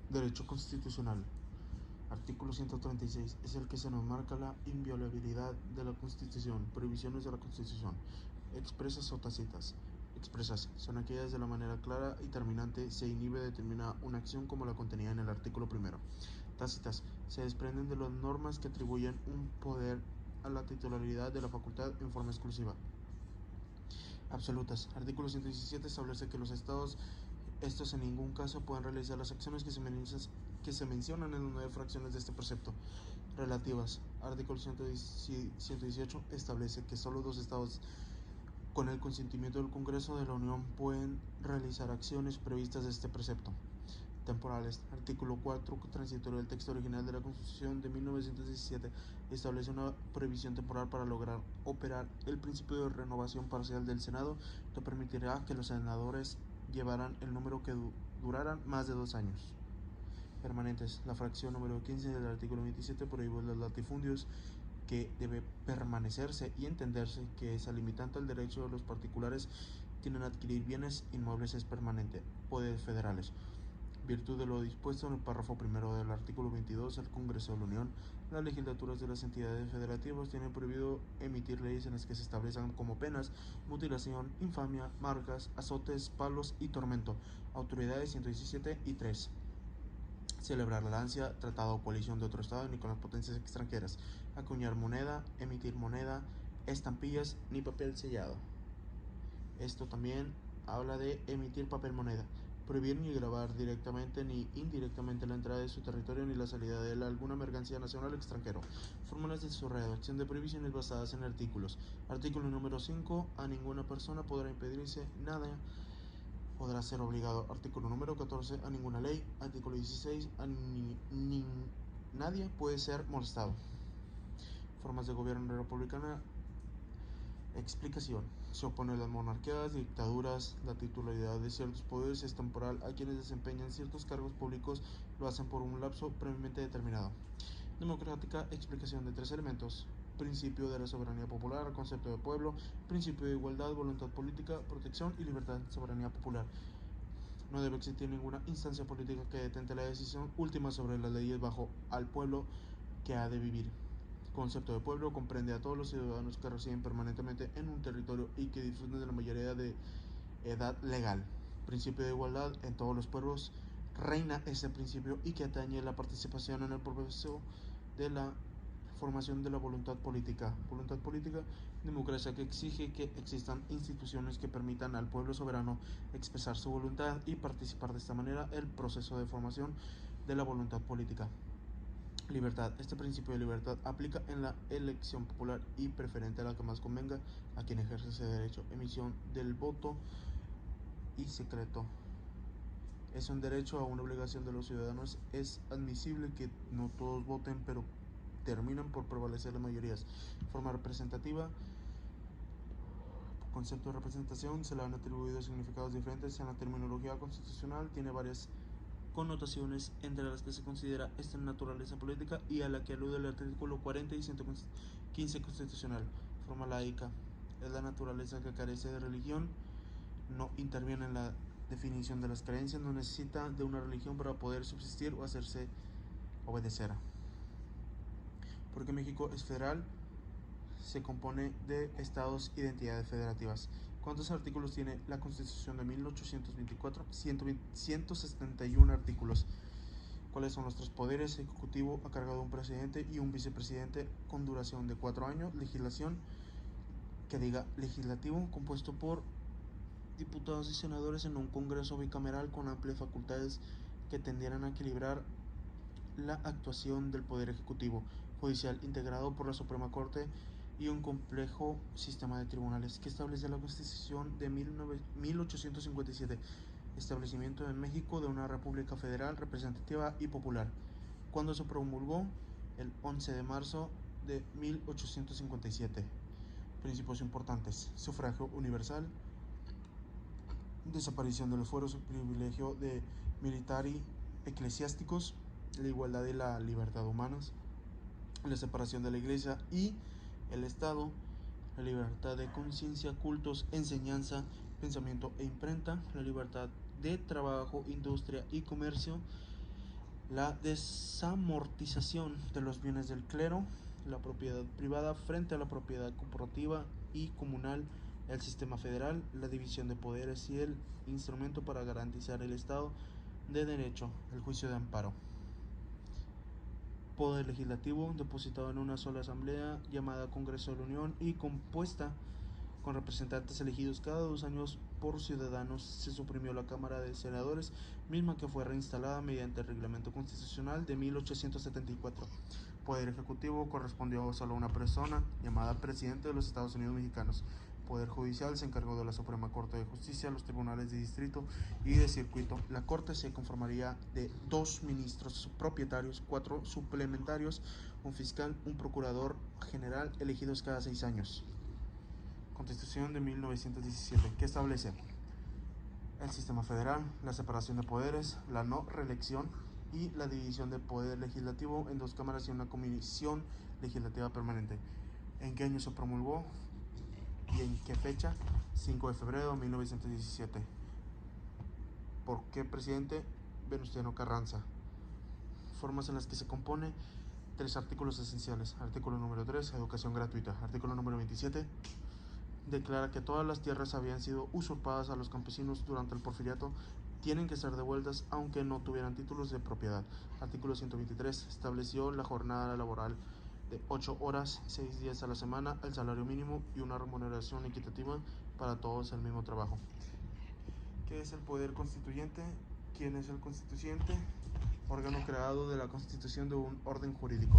Derecho constitucional. Artículo 136 es el que se nos marca la inviolabilidad de la Constitución. Prohibiciones de la Constitución. Expresas o tácitas. Expresas son aquellas de la manera clara y terminante se inhibe determina una acción como la contenida en el artículo primero. Tácitas se desprenden de las normas que atribuyen un poder a la titularidad de la facultad en forma exclusiva. Absolutas. Artículo 117 establece que los estados estos en ningún caso pueden realizar las acciones que se mencionan en las 9 fracciones de este precepto. Relativas. Artículo 118 establece que solo 2 estados con el consentimiento del Congreso de la Unión pueden realizar acciones previstas de este precepto. Temporales. Artículo 4 transitorio del texto original de la Constitución de 1917 establece una prohibición temporal para lograr operar el principio de renovación parcial del Senado que permitirá que los senadores llevaran el número que duraran más de 2 años. Permanentes. La fracción número 15 del artículo 27 prohíbe los latifundios que debe permanecerse y entenderse que esa limitante al derecho de los particulares tienen a adquirir bienes inmuebles es permanente. Poderes federales. Virtud de lo dispuesto en el párrafo primero del artículo 22, el Congreso de la Unión, las legislaturas de las entidades federativas tienen prohibido emitir leyes en las que se establezcan como penas mutilación, infamia, marcas, azotes, palos y tormento. Autoridades 117 y 3. Celebrar la alianza, tratado o coalición de otro estado ni con las potencias extranjeras. Acuñar moneda, emitir moneda, estampillas ni papel sellado. Esto también habla de emitir papel moneda. Prohibir ni grabar directamente ni indirectamente la entrada de su territorio ni la salida de él a alguna mercancía nacional o extranjero. Fórmulas de su redacción de prohibiciones basadas en artículos. Artículo número 5. A ninguna persona podrá impedirse nada. Podrá ser obligado. Artículo número 14. A ninguna ley. Artículo 16. Nadie puede ser molestado. Formas de gobierno republicana. Explicación. Se opone a las monarquías, dictaduras, la titularidad de ciertos poderes es temporal a quienes desempeñan ciertos cargos públicos, lo hacen por un lapso previamente determinado. Democrática. Explicación de 3 elementos. Principio de la soberanía popular, concepto de pueblo, principio de igualdad, voluntad política, protección y libertad, soberanía popular. No debe existir ninguna instancia política que detente la decisión última sobre las leyes bajo al pueblo que ha de vivir. Concepto de pueblo comprende a todos los ciudadanos que residen permanentemente en un territorio y que disfruten de la mayoría de edad legal. Principio de igualdad. En todos los pueblos reina ese principio y que atañe la participación en el proceso de la formación de la voluntad política. Voluntad política. Democracia que exige que existan instituciones que permitan al pueblo soberano expresar su voluntad y participar de esta manera el proceso de formación de la voluntad política. Libertad. Este principio de libertad aplica en la elección popular y preferente a la que más convenga a quien ejerce ese derecho. Emisión del voto y secreto. Es un derecho a una obligación de los ciudadanos. Es admisible que no todos voten, pero terminan por prevalecer las mayorías. Forma representativa. Concepto de representación. Se le han atribuido significados diferentes en la terminología constitucional. Tiene varias connotaciones, entre las que se considera esta naturaleza política y a la que alude el artículo 40 y 115 constitucional. Forma laica. Es la naturaleza que carece de religión, no interviene en la definición de las creencias, no necesita de una religión para poder subsistir o hacerse obedecer. Porque México es federal, se compone de estados y de entidades federativas. ¿Cuántos artículos tiene la Constitución de 1824? 171 artículos. ¿Cuáles son los 3 poderes? Ejecutivo a cargo de un presidente y un vicepresidente con duración de 4 años. Legislación, que diga legislativo, compuesto por diputados y senadores en un congreso bicameral con amplias facultades que tendieran a equilibrar la actuación del poder ejecutivo. Judicial, integrado por la Suprema Corte y un complejo sistema de tribunales que establece la Constitución de 1857. Establecimiento en México de una república federal representativa y popular. Cuando se promulgó el 11 de marzo de 1857. Principios importantes. Sufragio universal. Desaparición de los fueros y privilegio de militari eclesiásticos. La igualdad y la libertad humanas. La separación de la iglesia y el Estado. La libertad de conciencia, cultos, enseñanza, pensamiento e imprenta. La libertad de trabajo, industria y comercio. La desamortización de los bienes del clero, la propiedad privada frente a la propiedad corporativa y comunal, el sistema federal, la división de poderes y el instrumento para garantizar el Estado de Derecho, el juicio de amparo. Poder legislativo depositado en una sola asamblea llamada Congreso de la Unión y compuesta con representantes elegidos cada 2 años por ciudadanos. Se suprimió la Cámara de Senadores, misma que fue reinstalada mediante el Reglamento Constitucional de 1874. Poder ejecutivo correspondió solo a una persona, llamada Presidente de los Estados Unidos Mexicanos. Poder judicial se encargó de la Suprema Corte de Justicia, los tribunales de distrito y de circuito. La Corte se conformaría de 2 ministros propietarios, 4 suplementarios, un fiscal, un procurador general, elegidos cada 6 años. Constitución de 1917, que establece el sistema federal, la separación de poderes, la no reelección y la división del poder legislativo en 2 cámaras y una comisión legislativa permanente. ¿En qué año se promulgó y en qué fecha? 5 de febrero de 1917. ¿Por qué presidente? Venustiano Carranza. Formas en las que se compone: 3 artículos esenciales. Artículo número 3, educación gratuita. Artículo número 27, declara que todas las tierras habían sido usurpadas a los campesinos durante el porfiriato, tienen que ser devueltas aunque no tuvieran títulos de propiedad. Artículo 123, estableció la jornada laboral de 8 horas, 6 días a la semana, el salario mínimo y una remuneración equitativa para todos el mismo trabajo. ¿Qué es el poder constituyente? ¿Quién es el constituyente? Órgano creado de la constitución de un orden jurídico.